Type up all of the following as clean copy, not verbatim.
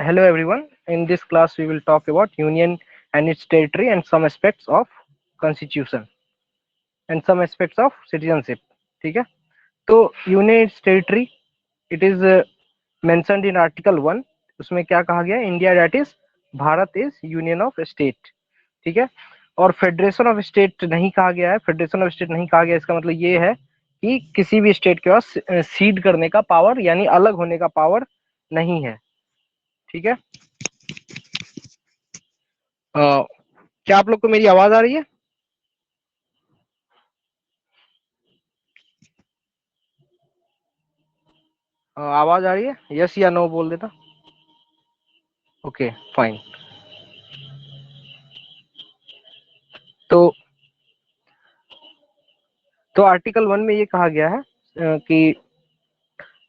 Hello everyone. In this class we will talk about union and its territory and some aspects of constitution and some aspects of citizenship. ठीक है, तो union it's territory it is mentioned in article 1. उसमें क्या कहा गया है? India that is Bharat is union of state. ठीक है, और फेडरेशन ऑफ स्टेट नहीं कहा गया है. फेडरेशन ऑफ स्टेट नहीं कहा गया, इसका मतलब ये है कि किसी भी स्टेट के पास सीड करने का पावर यानी अलग होने का पावर नहीं है. ठीक है, क्या आप लोग को मेरी आवाज आ रही है? आवाज आ रही है? यस या नो बोल देता. Okay fine. तो आर्टिकल 1 में ये कहा गया है कि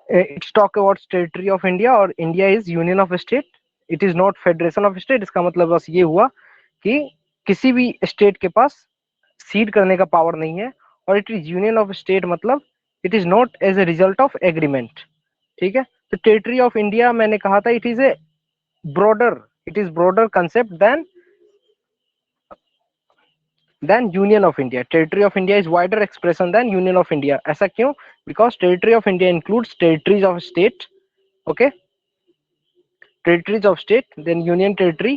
it's talk about territory of India और India is union of state. It is not federation of state. इसका मतलब बस ये हुआ कि किसी भी स्टेट के पास सीड करने का पावर नहीं है. और it is union of state मतलब it is not as a result of agreement. ठीक है, तो टेरिटरी ऑफ इंडिया मैंने कहा था it is a broader concept than Union of India. Territory of India is wider expression than Union of India. ऐसा क्यों? Because territory of India includes territories of state, okay, territories of state, then union territory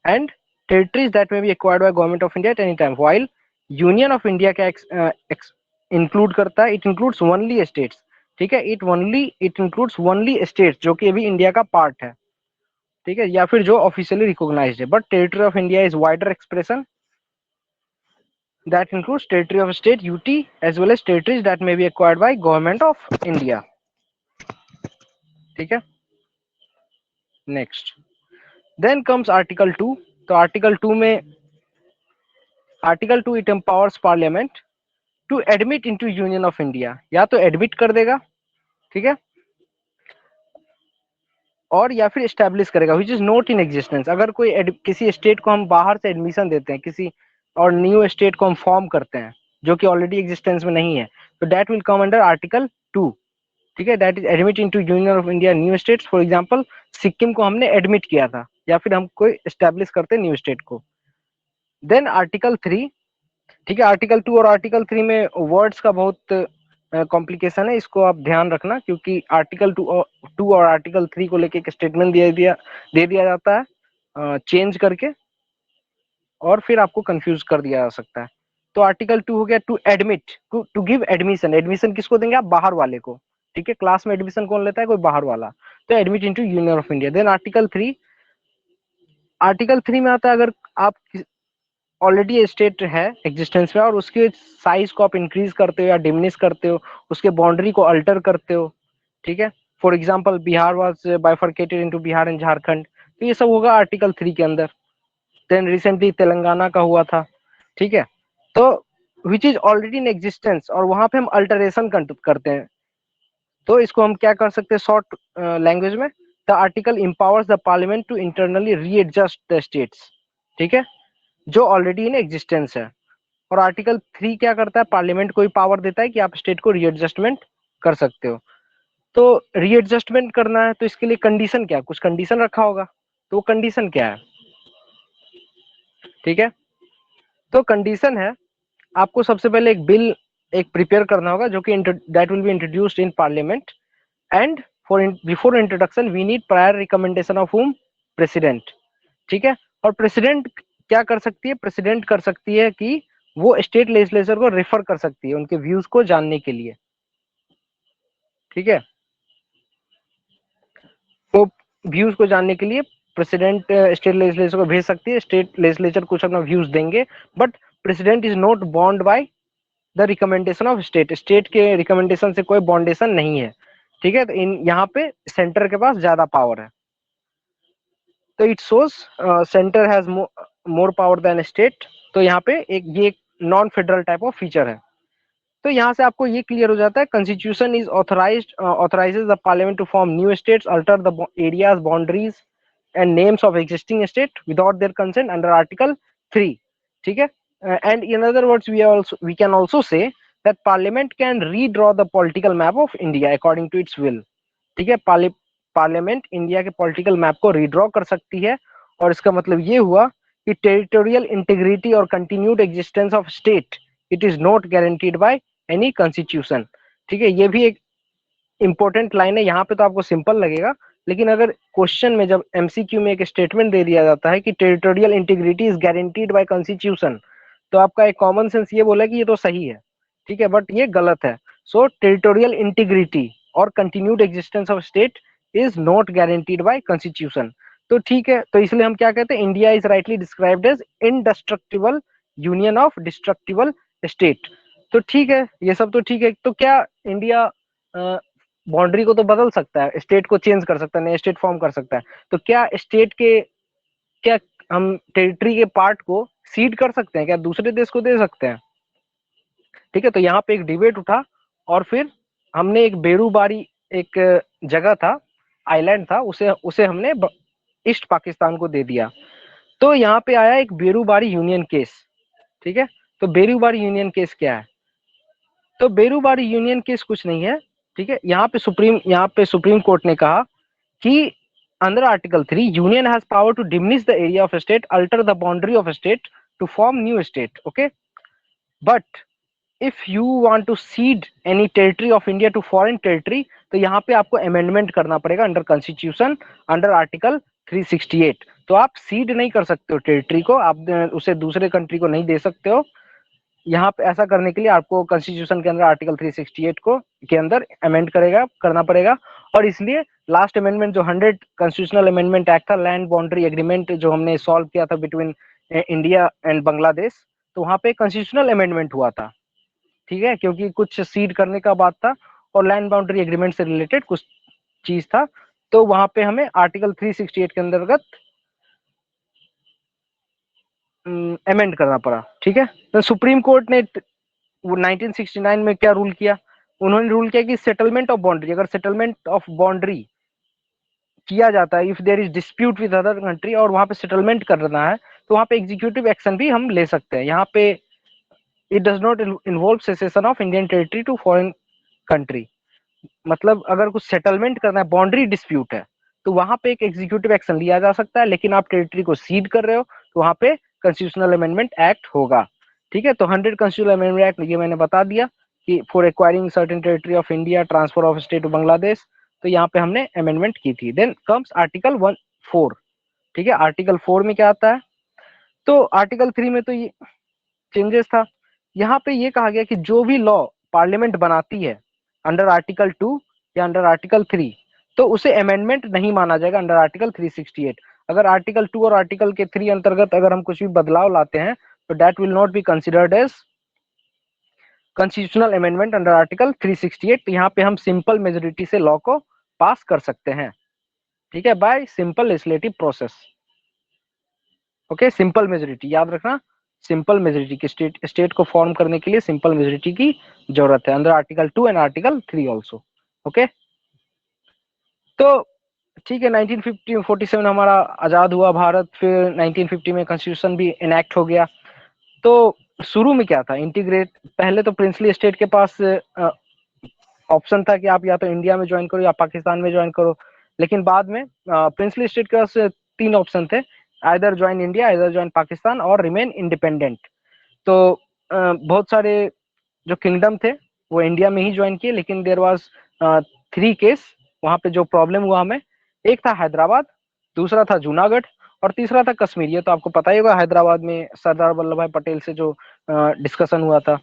and territories that may be acquired by government of India at any time. While Union of India क्या include करता है? It includes only states. ठीक है, it includes only states जो कि अभी India का part है. ठीक है, या फिर जो ऑफिशियली रिकॉग्नाइज्ड है. But territory of India is wider expression that includes territory of state UT as well as territories that may be acquired by government of India. ठीक है, नेक्स्ट देन कम्स आर्टिकल 2. तो article 2 it empowers parliament to admit into union of India. या तो admit कर देगा, ठीक है, और या फिर एस्टेब्लिश करेगा which is not in existence. अगर कोई किसी स्टेट को हम बाहर से एडमिशन देते हैं किसी और न्यू स्टेट को हम फॉर्म करते हैं जो कि ऑलरेडी एग्जिस्टेंस में नहीं है, तो that will come under article 2. ठीक है, that is admit into union of India new states. For example Sikkim को हमने एडमिट किया था या फिर हम कोई एस्टेब्लिश करते न्यू स्टेट को. Then article 3. ठीक है, आर्टिकल 2 और आर्टिकल 3 में वर्ड्स का बहुत कॉम्प्लिकेशन है, इसको आप ध्यान रखना क्योंकि आर्टिकल 2 और आर्टिकल 3 को लेके एक स्टेटमेंट दे दिया जाता है चेंज करके और फिर आपको कंफ्यूज कर दिया जा सकता है. तो आर्टिकल 2 हो गया to admit, to give admission. Admission किसको देंगे आप? बाहर वाले को. ठीक है, क्लास में एडमिशन कौन लेता है? कोई बाहर वाला. तो admit into union of India. Then article 3. Article 3 में आता है अगर आप ऑलरेडी स्टेट है एग्जिस्टेंस में और उसके साइज को आप इंक्रीज करते हो या डिमिनिश करते हो, उसके बाउंड्री को अल्टर करते हो. ठीक है, for example Bihar was bifurcated into Bihar and Jharkhand, तो ये सब होगा आर्टिकल 3 के अंदर. देन रिसेंटली तेलंगाना का हुआ था. ठीक है, तो which is already in existence और वहां पे हम अल्टरेशन करते हैं, तो इसको हम क्या कर सकते हैं शॉर्ट लैंग्वेज में? The article empowers the parliament to internally readjust the states. ठीक है, जो ऑलरेडी इन एग्जिस्टेंस है. और आर्टिकल 3 क्या करता है? पार्लियामेंट को पावर देता है कि आप स्टेट को रीएडजस्टमेंट कर सकते हो. तो रीएडजस्टमेंट करना है तो इसके लिए कंडीशन क्या? कुछ कंडीशन रखा होगा, तो वो कंडीशन क्या है? ठीक है, तो कंडीशन है आपको सबसे पहले एक बिल एक प्रिपेयर करना होगा जो कि that will be introduced in parliament and for before introduction we need prior recommendation of home? President. ठीक है, और प्रेसिडेंट क्या कर सकती है? प्रेसिडेंट कर सकती है कि वो स्टेट लेजिस्लेचर को रेफर कर सकती है उनके व्यूज को जानने के लिए. ठीक है, तो व्यूज को जानने के लिए प्रेसिडेंट स्टेट लेजिस्लेचर को भेज सकती है. स्टेट लेजिस्लेचर कुछ अपना व्यूज देंगे but president is not bond by the recommendation of state. State के रिकमेंडेशन से कोई बॉन्डेशन नहीं है. ठीक है, तो इन यहाँ पे सेंटर के पास ज्यादा पावर है. तो it shows centre has more power than state. तो यहाँ पे ये non federal type of feature है. तो यहाँ से आपको ये क्लियर हो जाता है constitution is authorises the parliament to form new states, alter the areas boundaries and names of existing state without their consent under article 3. ठीक है, and in other words we can also say that parliament can redraw the political map of India according to its will. ठीक है, parliament India के political map को redraw कर सकती है, और इसका मतलब ये हुआ कि टेरिटोरियल इंटीग्रिटी और continued existence of state it is not guaranteed by any constitution. ठीक है, ये भी एक इंपॉर्टेंट लाइन है। यहाँ पे तो आपको सिंपल लगेगा, लेकिन अगर क्वेश्चन में जब एमसीक्यू में एक स्टेटमेंट दे दिया जाता है कि territorial integrity is guaranteed by constitution, तो आपका एक कॉमन सेंस ये बोला कि ये तो सही है, ठीक है, बट ये गलत है। सो टेरिटोरियल इंटीग्रिटी और continued existence of state is not guaranteed by constitution. तो ठीक है, तो इसलिए हम क्या कहते हैं, India is rightly described as indestructible union of destructible state. तो ठीक है, ये सब तो ठीक है। तो क्या इंडिया बाउंड्री को तो बदल सकता है, स्टेट को चेंज कर सकता है, नया स्टेट फॉर्म कर सकता है, तो क्या स्टेट के, क्या हम टेरिटरी के पार्ट को सीड कर सकते हैं, क्या दूसरे देश को दे सकते हैं? ठीक है, तो यहाँ पे एक डिबेट उठा, और फिर हमने एक बेरूबारी, एक जगह था, आइलैंड था, उसे उसे हमने ईस्ट पाकिस्तान को दे दिया। तो यहाँ पे आया एक बेरूबारी यूनियन केस। ठीक है, तो बेरूबारी यूनियन केस क्या है? तो बेरूबारी यूनियन केस कुछ नहीं है। ठीक है, यहाँ पे सुप्रीम कोर्ट ने कहा कि under Article 3, Union has power to diminish the area of a state, alter the boundary of a state to form new state. Okay, but if you want to cede any territory of India to foreign territory, तो यहाँ पे आपको amendment करना पड़ेगा under Constitution, under Article 368। तो आप seed नहीं कर सकते हो टेरिटरी को, आप उसे दूसरे कंट्री को नहीं दे सकते हो। यहाँ पे ऐसा करने के लिए आपको कॉन्स्टिट्यूशन के अंदर आर्टिकल 368 को के अंदर अमेंड करना पड़ेगा। और इसलिए लास्ट अमेंडमेंट जो 100 कॉन्स्टिट्यूशनल अमेंडमेंट एक्ट था, लैंड बाउंड्री एग्रीमेंट जो हमने सॉल्व किया था बिटवीन इंडिया एंड बांग्लादेश, तो वहां पे कॉन्स्टिट्यूशनल अमेंडमेंट हुआ था। ठीक है, क्योंकि कुछ सीड करने का बात था और लैंड बाउंड्री एग्रीमेंट से रिलेटेड कुछ चीज था, तो वहां पे हमें आर्टिकल 368 के अंतर्गत अमेंड करना पड़ा। ठीक है, तो सुप्रीम कोर्ट ने 1969 में क्या रूल किया? उन्होंने रूल किया कि सेटलमेंट ऑफ बाउंड्री, अगर सेटलमेंट ऑफ बाउंड्री किया जाता है, if there is dispute with other country और वहां पे सेटलमेंट करना है, तो वहां पे एग्जीक्यूटिव एक्शन भी हम ले सकते हैं। यहाँ पे it does not involve cession of Indian territory to foreign country. मतलब अगर कुछ सेटलमेंट करना है, बाउंड्री डिस्प्यूट है, तो वहां पे एक एग्जीक्यूटिव एक्शन लिया जा सकता है, लेकिन आप टेरिटरी को सीड कर रहे हो तो वहां पे कॉन्स्टिट्यूशनल अमेंडमेंट एक्ट होगा। ठीक है, तो 100 कॉन्स्टिट्यूशनल अमेंडमेंट एक्ट ये मैंने बता दिया कि for acquiring certain territory of India, transfer of state to Bangladesh, तो यहाँ पे हमने अमेंडमेंट की थी। Then comes article 4। ठीक है, आर्टिकल 4 में क्या आता है? तो आर्टिकल 3 में तो ये चेंजेस था। यहाँ पे ये कहा गया कि जो भी लॉ पार्लियामेंट बनाती है अंडर आर्टिकल 2 या अंडर आर्टिकल 3, तो उसे अमेंडमेंट नहीं माना जाएगा अंडर आर्टिकल 368। अगर आर्टिकल 2 और आर्टिकल के 3 अंतर्गत अगर हम कुछ भी बदलाव लाते हैं, तो that will not be considered as constitutional amendment under article 368। तो यहाँ पे हम सिंपल मेजोरिटी से लॉ को पास कर सकते हैं। ठीक है, bye simple legislative process. Okay, simple majority याद रखना, सिंपल मेजोरिटी की स्टेट को फॉर्म करने के लिए सिंपल मेजोरिटी की जरूरत है अंदर article 2 and article 3 also. Okay, तो ठीक है, 1947 हमारा आजाद हुआ भारत, फिर 1950 में कॉन्स्टिट्यूशन भी इनैक्ट हो गया। तो शुरू में क्या था? इंटीग्रेट, पहले तो प्रिंसली स्टेट के पास ऑप्शन था कि आप या तो इंडिया में ज्वाइन करो या पाकिस्तान में ज्वाइन करो, लेकिन बाद में प्रिंसली स्टेट के पास 3 ऑप्शन थे, either join India, either join Pakistan और रिमेन इंडिपेंडेंट। तो बहुत सारे जो किंगडम थे वो इंडिया में ही ज्वाइन किए, लेकिन देयर वाज 3 केस वहां पे जो प्रॉब्लम हुआ हमें। एक था हैदराबाद, दूसरा था जूनागढ़ और तीसरा था कश्मीर। ये तो आपको पता ही होगा, हैदराबाद में सरदार वल्लभ भाई पटेल से जो डिस्कशन हुआ था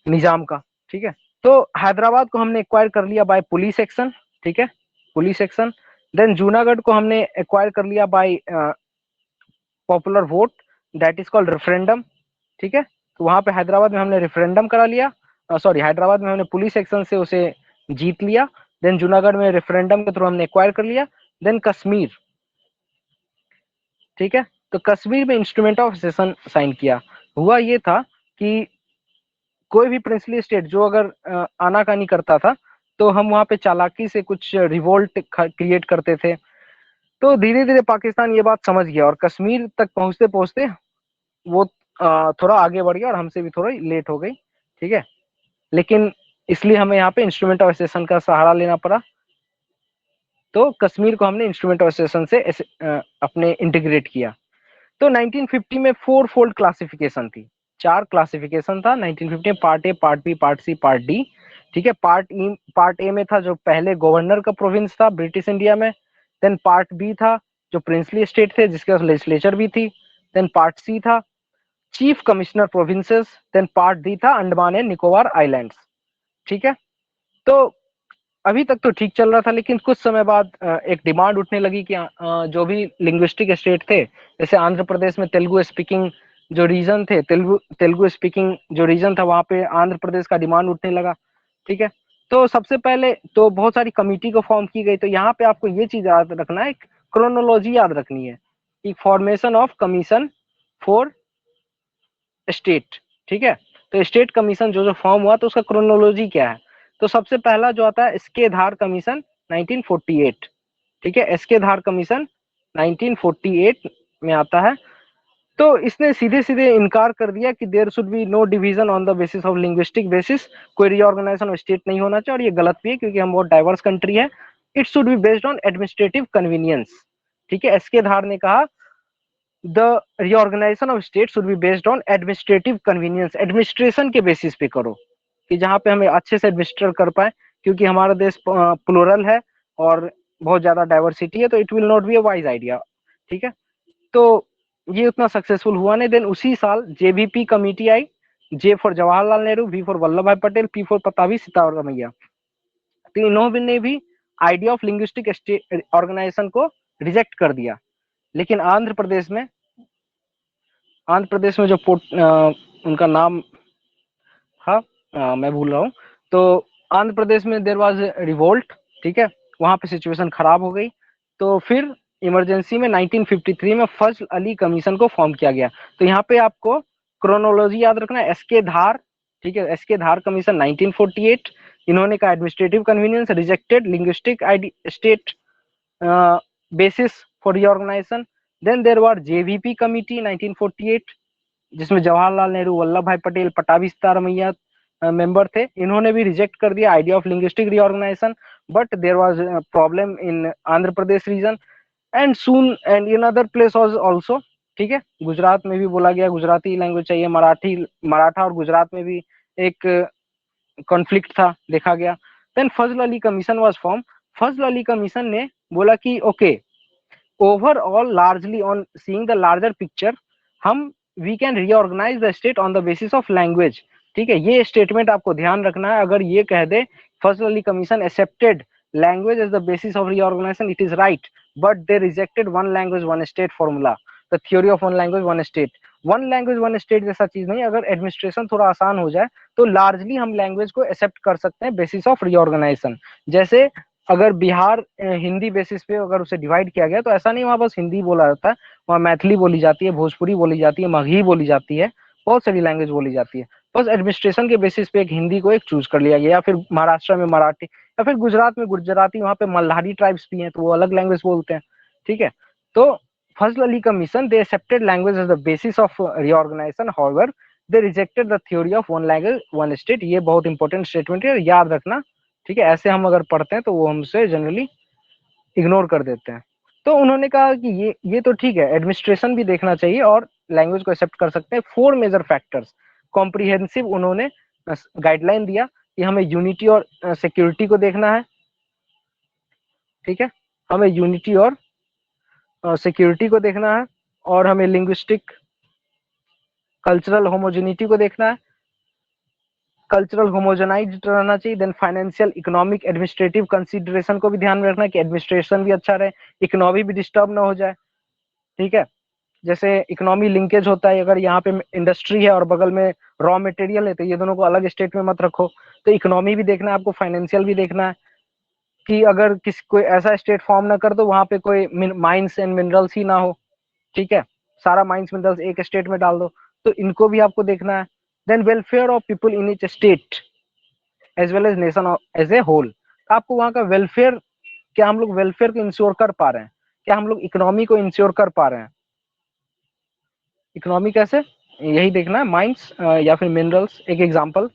निजाम का। ठीक है, तो हैदराबाद को हमने एक्वायर कर लिया बाय पुलिस एक्शन। ठीक है, पुलिस एक्शन। देन जूनागढ़ को हमने एक्वायर कर लिया by popular vote, that is called referendum. ठीक है, तो वहां पे हैदराबाद में हमने रेफरेंडम करा लिया, सॉरी हैदराबाद में हमने पुलिस एक्शन से उसे जीत लिया। देन जूनागढ़ में रेफरेंडम के थ्रू हमने एक्वायर कर लिया। देन कश्मीर, ठीक है, तो कश्मीर में इंस्ट्रूमेंट ऑफ सेशन साइन किया। हुआ ये था कि कोई भी प्रिंसली स्टेट जो अगर आनाकानी करता था, तो हम वहां पे चालाकी से कुछ रिवोल्ट क्रिएट करते थे। तो धीरे धीरे पाकिस्तान ये बात समझ गया और कश्मीर तक पहुंचते पहुंचते वो थोड़ा आगे बढ़ गया और हमसे भी थोड़ा लेट हो गई। ठीक है, लेकिन इसलिए हमें यहाँ पे इंस्ट्रूमेंट ऑफ सेशन का सहारा लेना पड़ा। तो कश्मीर को हमने इंस्ट्रूमेंट ऑफ एसेशन से अपने इंटीग्रेट किया। तो 1950 में 4 फोल्ड क्लासिफिकेशन थी, 4 क्लासिफिकेशन था 1950 में, part A, part B, part C, part D. ठीक है, पार्ट ए में था जो पहले गवर्नर का प्रोविंस था ब्रिटिश इंडिया में। देन पार्ट बी था जो प्रिंसली स्टेट थे जिसके पास लेजिस्लेचर भी थी। देन पार्ट सी था chief commissioner provinces. Then part D था अंडमान एंड निकोबार आइलैंड्स। ठीक है, तो अभी तक तो ठीक चल रहा था, लेकिन कुछ समय बाद एक डिमांड उठने लगी कि जो भी लिंग्विस्टिक स्टेट थे, जैसे आंध्र प्रदेश में तेलुगु स्पीकिंग जो रीजन थे, तेलुगु स्पीकिंग जो रीजन था, वहां पे आंध्र प्रदेश का डिमांड उठने लगा। ठीक है, तो सबसे पहले तो बहुत सारी कमिटी को फॉर्म की गई। तो यहाँ पे आपको ये चीज याद रखना है, क्रोनोलॉजी याद रखनी है कि formation of commission for state. ठीक है, तो स्टेट कमीशन जो जो फॉर्म हुआ तो उसका क्रोनोलॉजी क्या है। तो सबसे पहला जो आता है एसके धार कमीशन 1948। ठीक है, एसके धार कमीशन 1948 में आता है। तो इसने सीधे सीधे इनकार कर दिया कि there should be no division on the basis of linguistic basis, कोई रीऑर्गेनाइजेशन ऑफ स्टेट नहीं होना चाहिए, और ये गलत भी है क्योंकि हम बहुत डाइवर्स कंट्री है। It should be based on administrative convenience. ठीक है, एसके धार ने कहा the reorganisation of state should be based on administrative convenience, administration के बेसिस पे करो कि जहाँ पे हमें अच्छे से एडमिनिस्ट्रेट कर पाए, क्योंकि हमारा देश प्लूरल है और बहुत ज्यादा डाइवर्सिटी है, तो it will not be a wise idea. ठीक है, तो ये उतना सक्सेसफुल हुआ नहीं। देन उसी साल जेवीपी कमिटी आई, J for Jawaharlal Nehru, V for Vallabh Bhai Patel, P for Pattabhi Sitaramayya. तो इन्होंने भी आइडिया ऑफ लिंग्विस्टिक ऑर्गेनाइजेशन को रिजेक्ट कर दिया। लेकिन आंध्र प्रदेश में जो उनका नाम था, मैं भूल रहा हूँ, तो आंध्र प्रदेश में देर वाज रिवोल्ट। ठीक है, वहां पे सिचुएशन खराब हो गई। तो फिर इमरजेंसी में 1953 में फजल अली कमीशन को फॉर्म किया गया। तो यहाँ पे आपको क्रोनोलॉजी याद रखना है, एसके धार। ठीक है, एसके धार कमीशन 1948, इन्होंने कहा administrative convenience, rejected linguistic state basis for reorganisation. Then there were JVP committee 1948, जिसमें जवाहरलाल नेहरू, वल्लभ भाई पटेल, पटाभी सीतारमैया मेंबर थे। इन्होंने भी रिजेक्ट कर दिया idea of linguistic reorganisation, but there was problem in Andhra Pradesh region and soon and in other place also. ठीक है, गुजरात में भी बोला गया गुजराती लैंग्वेज चाहिए, मराठा और गुजरात में भी एक कॉन्फ्लिक्ट था, देखा गया। Then Fazal Ali commission was form. Fazal Ali commission ने बोला कि okay, overall largely on seeing the larger picture, हम we can reorganise the state on the basis of language. ठीक है, ये स्टेटमेंट आपको ध्यान रखना है। अगर ये कह दे Fazal Ali commission accepted language as the basis of reorganisation, it is right, but they rejected one language one state formula, the theory of one language one state. One language one state जैसा चीज नहीं, अगर एडमिनिस्ट्रेशन थोड़ा आसान हो जाए तो largely हम लैंग्वेज को एक्सेप्ट कर सकते हैं बेसिस ऑफ रीऑर्गेनाइजेशन। जैसे अगर बिहार हिंदी बेसिस पे अगर उसे डिवाइड किया गया, तो ऐसा नहीं वहां बस हिंदी बोला जाता है, वहाँ मैथिली बोली जाती है, भोजपुरी बोली जाती है, मगही बोली जाती है, बहुत सारी लैंग्वेज बोली जाती है। बस एडमिनिस्ट्रेशन के बेसिस पे एक हिंदी को एक चूज कर लिया गया, या फिर महाराष्ट्र में मराठी, या फिर गुजरात में गुजराती, वहाँ पे मल्हारी ट्राइब्स भी हैं तो वो अलग लैंग्वेज बोलते हैं। ठीक है, तो Fazal Ali commission they accepted language as the basis of reorganisation, however they rejected the theory of one language one state. ये बहुत इंपॉर्टेंट स्टेटमेंट है, याद रखना। ठीक है, ऐसे हम अगर पढ़ते हैं तो वो हमसे जनरली इग्नोर कर देते हैं। तो उन्होंने कहा कि ये तो ठीक है, एडमिनिस्ट्रेशन भी देखना चाहिए और लैंग्वेज को एक्सेप्ट कर सकते हैं। 4 मेजर फैक्टर्स कॉम्प्रिहेंसिव उन्होंने गाइडलाइन दिया कि हमें यूनिटी और सिक्योरिटी को देखना है। ठीक है, हमें यूनिटी और सिक्योरिटी को देखना है, और हमें लिंग्विस्टिक कल्चरल होमोजेनिटी को देखना है, कल्चरल होमोजेनाइज्ड रहना चाहिए। Then financial economic administrative consideration को भी ध्यान में रखना है कि एडमिनिस्ट्रेशन भी अच्छा रहे, इकोनॉमी भी डिस्टर्ब ना हो जाए। ठीक है, जैसे इकोनॉमी लिंकेज होता है, अगर यहाँ पे इंडस्ट्री है और बगल में रॉ मटेरियल है, तो ये दोनों को अलग स्टेट में मत रखो। तो इकोनॉमी भी देखना है आपको, फाइनेंशियल भी देखना है कि अगर किसी कोई ऐसा स्टेट फॉर्म ना कर दो वहां पे कोई माइंस एंड मिनरल्स ही ना हो। ठीक है, सारा माइंस मिनरल्स एक स्टेट में डाल दो, तो इनको भी आपको देखना है। Then welfare of people in each state as well as nation as a whole, आपको वहां का वेलफेयर, क्या हम लोग वेलफेयर को इंश्योर कर पा रहे हैं, क्या हम लोग इकोनॉमी को इंश्योर कर पा रहे हैं, इकोनॉमी कैसे, यही देखना है, माइंस या फिर मिनरल्स एक एग्जांपल।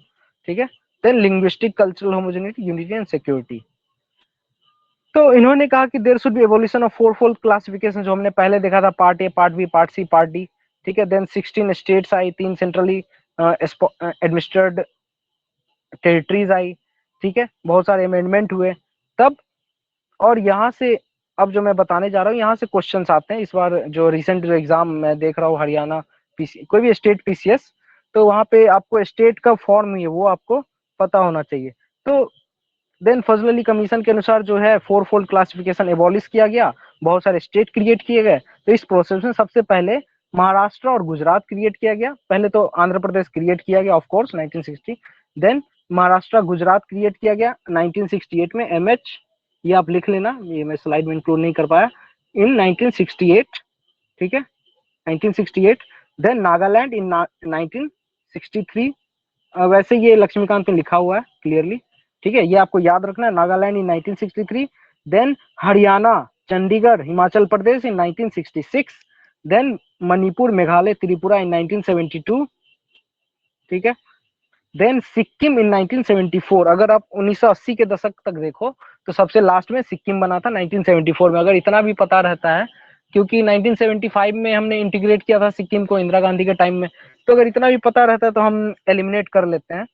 ठीक है, then linguistic cultural homogeneity unity and security. तो इन्होंने कहा कि there should be evolution of four fold classification, जो हमने पहले देखा था, part A, part B, part C, part D, ठीक है। देन 16 स्टेट्स आई, 3 सेंट्रली एडमिनिस्ट्रेड टेरिटरीज आई, ठीक है। बहुत सारे अमेंडमेंट हुए तब, और यहाँ से अब जो मैं बताने जा रहा हूँ, यहाँ से क्वेश्चंस आते हैं इस बार। जो रिसेंट जो एग्जाम मैं देख रहा हूँ, हरियाणा पीसी, कोई भी स्टेट पीसीएस, तो वहाँ पे आपको स्टेट का फॉर्म है वो आपको पता होना चाहिए। तो देन फजल अली कमीशन के अनुसार जो है फोर फोल्ड क्लासिफिकेशन एबॉलिश किया गया, बहुत सारे स्टेट क्रिएट किए गए। तो इस प्रोसेस में सबसे पहले महाराष्ट्र और गुजरात क्रिएट किया गया। पहले तो आंध्र प्रदेश क्रिएट किया गया of course 1960, then Maharashtra Gujarat create किया गया 1968 में। एमएच ये आप लिख लेना, ये मैं स्लाइड में इंक्लूड नहीं कर पाया, इन 1968, ठीक है, 1968। देन नागालैंड इन 1963, वैसे ये लक्ष्मीकांत में लिखा हुआ है क्लियरली, ठीक है, ये आपको याद रखना है, नागालैंड इन 1963। देन हरियाणा, चंडीगढ़, हिमाचल प्रदेश इन 1966। देन मणिपुर, मेघालय, त्रिपुरा इन 1972, ठीक है। देन सिक्किम इन 1974। अगर आप 1980 के दशक तक देखो तो सबसे लास्ट में सिक्किम बना था 1974 में। अगर इतना भी पता रहता है, क्योंकि 1975 में हमने इंटीग्रेट किया था सिक्किम को इंदिरा गांधी के टाइम में, तो अगर इतना भी पता रहता है तो हम एलिमिनेट कर लेते हैं,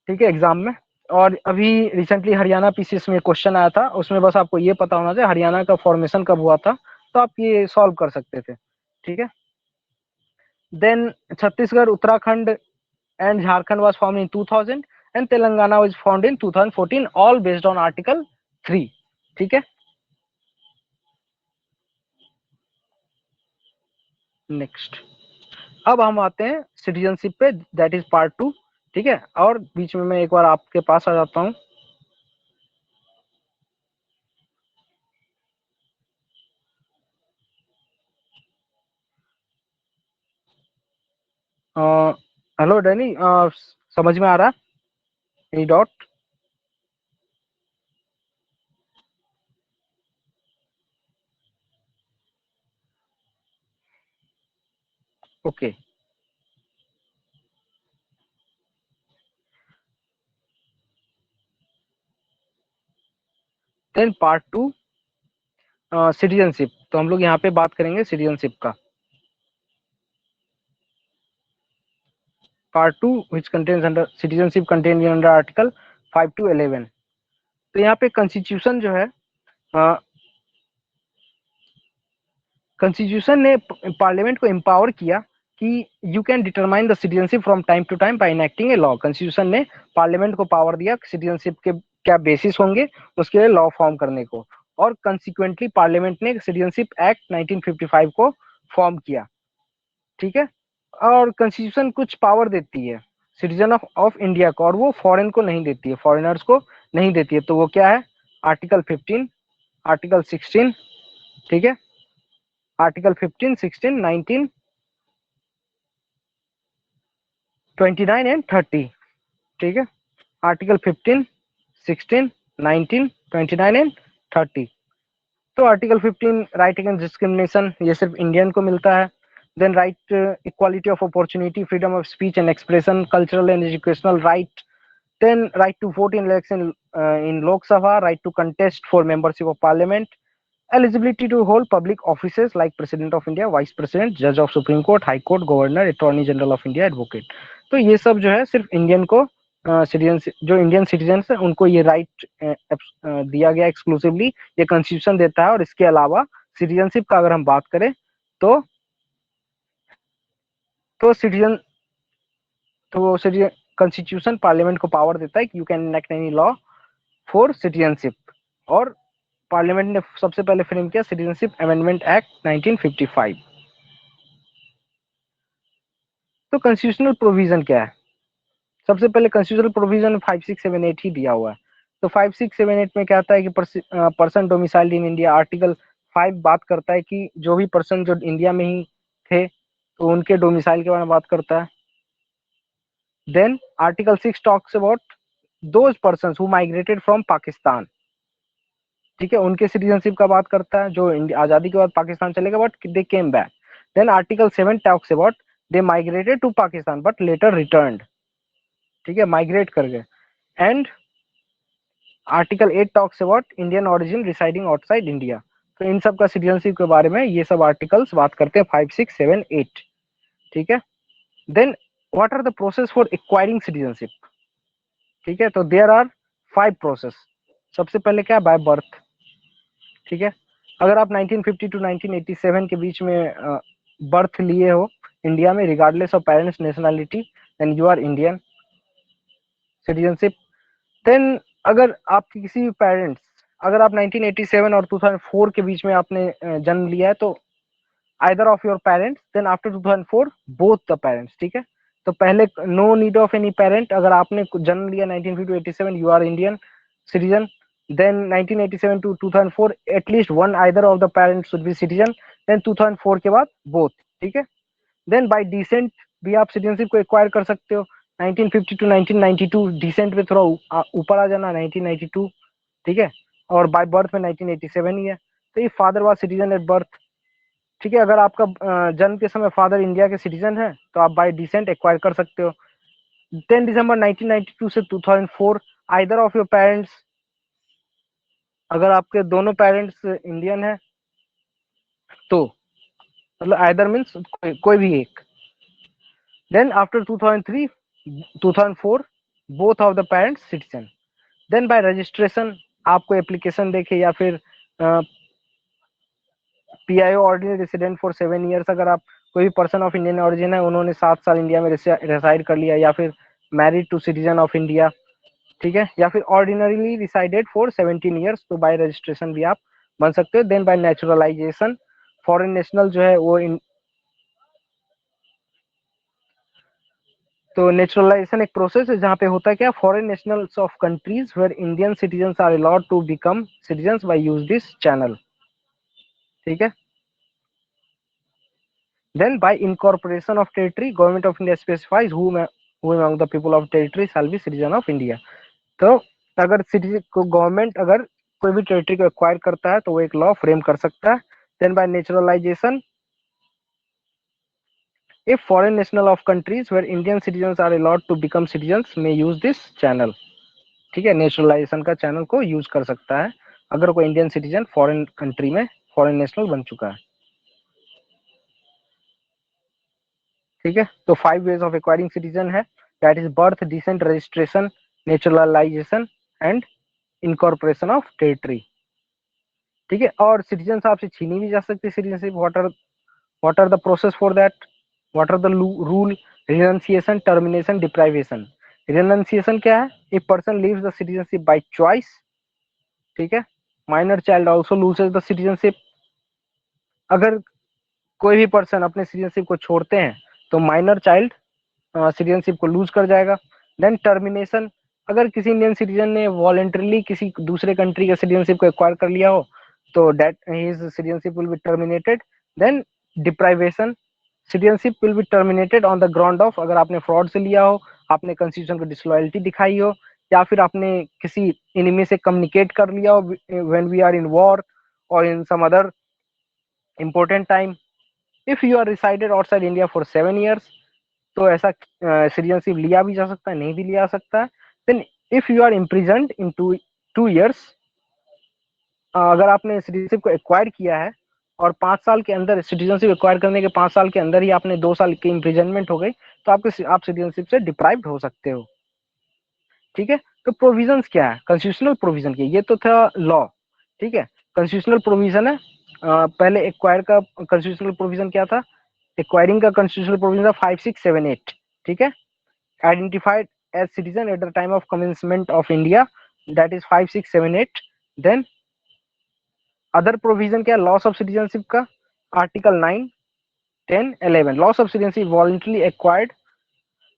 ठीक है, एग्जाम में। और अभी रिसेंटली हरियाणा पीसीएस में क्वेश्चन आया था, उसमें बस आपको ये पता होना चाहिए हरियाणा का फॉर्मेशन कब हुआ था, तो आप ये सॉल्व कर सकते थे, ठीक है। Then Chhattisgarh, Uttarakhand and Jharkhand was formed in 2000 and Telangana was formed in 2014, all based on Article 3, ठीक है। नेक्स्ट, अब हम आते हैं सिटीजनशिप पे, दैट इज पार्ट 2, ठीक है। और बीच में मैं एक बार आपके पास आ जाता हूँ। हेलो डैनी, समझ में आ रहा है any doubt? Okay, then part 2 citizenship. तो हम लोग यहाँ पे बात करेंगे सिटीजनशिप का। Part 2 which contains under citizenship contained under article 5 to 11। तो यहाँ पे कॉन्स्टिट्यूशन जो है, कॉन्स्टिट्यूशन ने पार्लियामेंट को एम्पावर किया कि you can determine the citizenship from time to time by enacting a law. Constitution ने पार्लियामेंट को पावर दिया सिटीजनशिप के क्या बेसिस होंगे उसके लिए लॉ फॉर्म करने को, और कंसिक्वेंटली पार्लियामेंट ने सिटीजनशिप एक्ट 1955 को फॉर्म किया, ठीक है। और कॉन्स्टिट्यूशन कुछ पावर देती है सिटीजन ऑफ इंडिया को, और वो फॉरेन को नहीं देती है, फॉरेनर्स को नहीं देती है। तो वो क्या है? आर्टिकल 15, आर्टिकल 16, ठीक है, आर्टिकल 15, 16, 19, 29 एंड 30, ठीक है। Article 15, 16, 19, 29 and 30। तो आर्टिकल 15 राइट अगेंस्ट डिस्क्रिमिनेशन, ये सिर्फ इंडियन को मिलता है। Then right equality of opportunity, freedom of speech and expression, cultural and educational right. Then right to vote in election in Lok Sabha, right to contest for membership of parliament, eligibility to hold public offices like President of India, Vice President, Judge of Supreme Court, High Court, Governor, Attorney General of India, Advocate। तो ये सब जो है सिर्फ Indian को, citizen, जो Indian citizen है उनको ये राइट दिया गया एक्सक्लूसिवली, ये कॉन्स्टिट्यूशन देता है। और इसके अलावा सिटीजनशिप का अगर हम बात करें तो सिटीजन, तो सिटीजन कॉन्स्टिट्यूशन पार्लियामेंट को पावर देता है कि you can enact any law for citizenship. और पार्लियामेंट ने सबसे पहले फ्रेम किया सिटीजनशिप अमेंडमेंट एक्ट 1955। तो कॉन्स्टिट्यूशनल प्रोविजन क्या है? सबसे पहले कॉन्स्टिट्यूशनल प्रोविजन 5, 6, 7, 8 ही दिया हुआ है। तो 5, 6, 7, 8 में क्या आता है कि person domiciled in India. Article 5 बात करता है कि जो भी पर्सन जो इंडिया में ही थे तो उनके डोमिसाइल के बारे में बात करता है। Then article 6 talks about those person who migrated from Pakistan, ठीक है, उनके सिटीजनशिप का बात करता है जो आजादी के बाद पाकिस्तान चले गए but they came back. Then article 7 talks about they migrated to Pakistan but later returned, ठीक है, माइग्रेट कर गए। And article 8 talks about Indian origin residing outside India. तो इन सब का सिटीजनशिप के बारे में ये सब आर्टिकल्स बात करते हैं 5, 6, 7, 8। ठीक है। Then what are the process for acquiring citizenship? ठीक है, तो देयर आर 5 प्रोसेस। सबसे पहले क्या, बाय बर्थ। ठीक है, अगर आप 1950 टू 1987 के बीच में बर्थ लिए हो इंडिया में, regardless of parents nationality, then you are Indian citizenship. देन अगर आपके किसी भी पेरेंट्स, अगर आप 1987 और 2004 के बीच में आपने जन्म लिया है, तो either of your parents, then after 2004 both the parents। ठीक है, तो पहले no need of any parent, अगर आपने जन्म लिया 1950 to 87 you are Indian citizen. then 1987 to 2004 at least one either of the parents should be citizen, then 2004 के बाद both। ठीक है, देन बाय डिसेंट भी आप सिटीजनशिप को एक्वायर कर सकते हो। 1950 टू 1992 डिसेंट में थोड़ा ऊपर आ जाना 1992। ठीक है, और बाय बर्थ में 1987 ही है। तो ये father was citizen at birth. ठीक है, अगर आपका जन्म के समय फादर इंडिया के सिटीजन है तो आप बाय डिसेंट एक्वायर कर सकते हो। 10 दिसंबर 1992 से 2004 आइदर ऑफ योर पेरेंट्स, अगर आपके दोनों पेरेंट्स इंडियन है तो मतलब आइदर मीन्स कोई भी एक। Then after 2003 2004 both of the parents citizen. Then by registration, आपको एप्लीकेशन देके या फिर PIO ordinary resident for 7 years, अगर आप कोई भी पर्सन ऑफ इंडियन ओरिजिन है, उन्होंने 7 साल इंडिया में रेसाइड कर लिया, या फिर married to citizen of India. ठीक है, या फिर ऑर्डिनरीली रिसाइडेड फॉर 17 ईयर्स, तो बाय रजिस्ट्रेशन भी आप बन सकते हो। Then by naturalization, foreign national जो है वो तो नेचुरलाइजेशन एक प्रोसेस है जहाँ पे होता है क्या, foreign nationals of countries where Indian citizens are allowed to become citizens by use this channel. ठीक है, then by incorporation of territory government of India specifies who among the people of territory shall be citizen of India। तो अगर citizen को government अगर कोई भी territory को acquire करता है तो वो एक लॉ फ्रेम कर सकता है। Then by naturalization, if foreign national of countries where Indian citizens are allowed to become citizens may use this channel। ठीक है, नेचुरलाइजेशन का चैनल को यूज कर सकता है अगर कोई इंडियन सिटीजन फॉरेन कंट्री में फॉरेन नेशनल बन चुका है। ठीक है, तो 5 वेज ऑफ एक्वायरिंग सिटीजन है, that is birth, descent, registration, naturalization and incorporation of territory. ठीक है, और सिटीजन आपसे छीनी भी जा सकती है citizenship. What are the process for that, what are the rule, renunciation, termination, deprivation. Renunciation क्या है, a person leaves the citizenship by choice. ठीक है, minor child also loses the citizenship. अगर कोई भी पर्सन अपने सिटीजनशिप को छोड़ते हैं तो माइनर चाइल्ड सिटीजनशिप को लूज कर जाएगा। देन टर्मिनेशन, अगर किसी इंडियन सिटीजन ने वॉलंटरली किसी दूसरे कंट्री के सिटीजनशिप को एक्वायर कर लिया हो तो that his citizenship will be terminated. Then deprivation, citizenship will be terminated on the ground of, अगर आपने फ्रॉड से लिया हो, आपने कॉन्स्टिट्यूशन को डिसलॉयल्टी दिखाई हो, या फिर आपने किसी एनिमी से कम्युनिकेट कर लिया हो when we are in war और in some other important time। if you are resided outside India for 7 years, तो ऐसा सिटीजनशिप लिया भी जा सकता है, नहीं भी लिया जा सकता है। Then if you are imprisoned in 2 years, अगर आपने सिटीजनशिप को एक्वायर किया है और 5 साल के अंदर, सिटीजनशिप एक्वायर करने के 5 साल के अंदर ही आपने 2 साल की इम्प्रिजनमेंट हो गई, तो आप सिटीजनशिप से डिप्राइव्ड हो सकते हो। ठीक है, तो प्रोविजंस क्या है, कॉन्स्टिट्यूशनल प्रोविजन के, ये तो था लॉ। ठीक है, कॉन्स्टिट्यूशनल प्रोविजन है। पहले एक्वायर का कॉन्स्टिट्यूशनल प्रोविजन क्या था, एक्वायरिंग का कॉन्स्टिट्यूशनल प्रोविजन था 5, 6, 7, 8। ठीक है, identified as citizen at the time of commencement of India, that is 5, 6, 7, 8। Then other provision क्या, लॉस ऑफ सिटीजनशिप का article 9, 10, 11, loss of citizenship voluntary acquired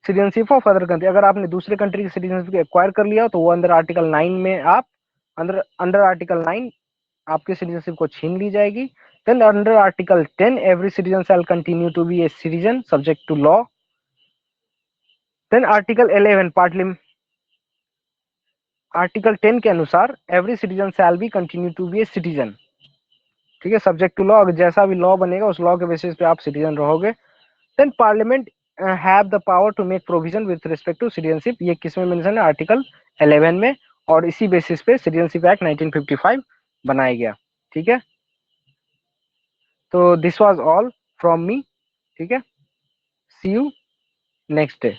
citizenship of other country, अगर आपने दूसरे country की citizenship acquire कर लिया तो वो अंदर आर्टिकल 9 में आप अंडर आर्टिकल 9 आपके सिटीजनशिप को छीन ली जाएगी। Then under article 10 every citizen shall continue to be a citizen subject to law. Then article 11 article 10 के अनुसार every citizen shall be continue to be a citizen. ठीक है, सब्जेक्ट टू लॉ, अगर जैसा भी लॉ बनेगा उस लॉ के बेसिस पे आप सिटीजन रहोगे। Then parliament have the power to make provision with respect to citizenship, ये किसमें मेंशन है, आर्टिकल 11 में। और इसी बेसिस पे सिटीजनशिप एक्ट 1955 बनाया गया। ठीक है, तो this was all from me. ठीक है, सी यू नेक्स्ट डे।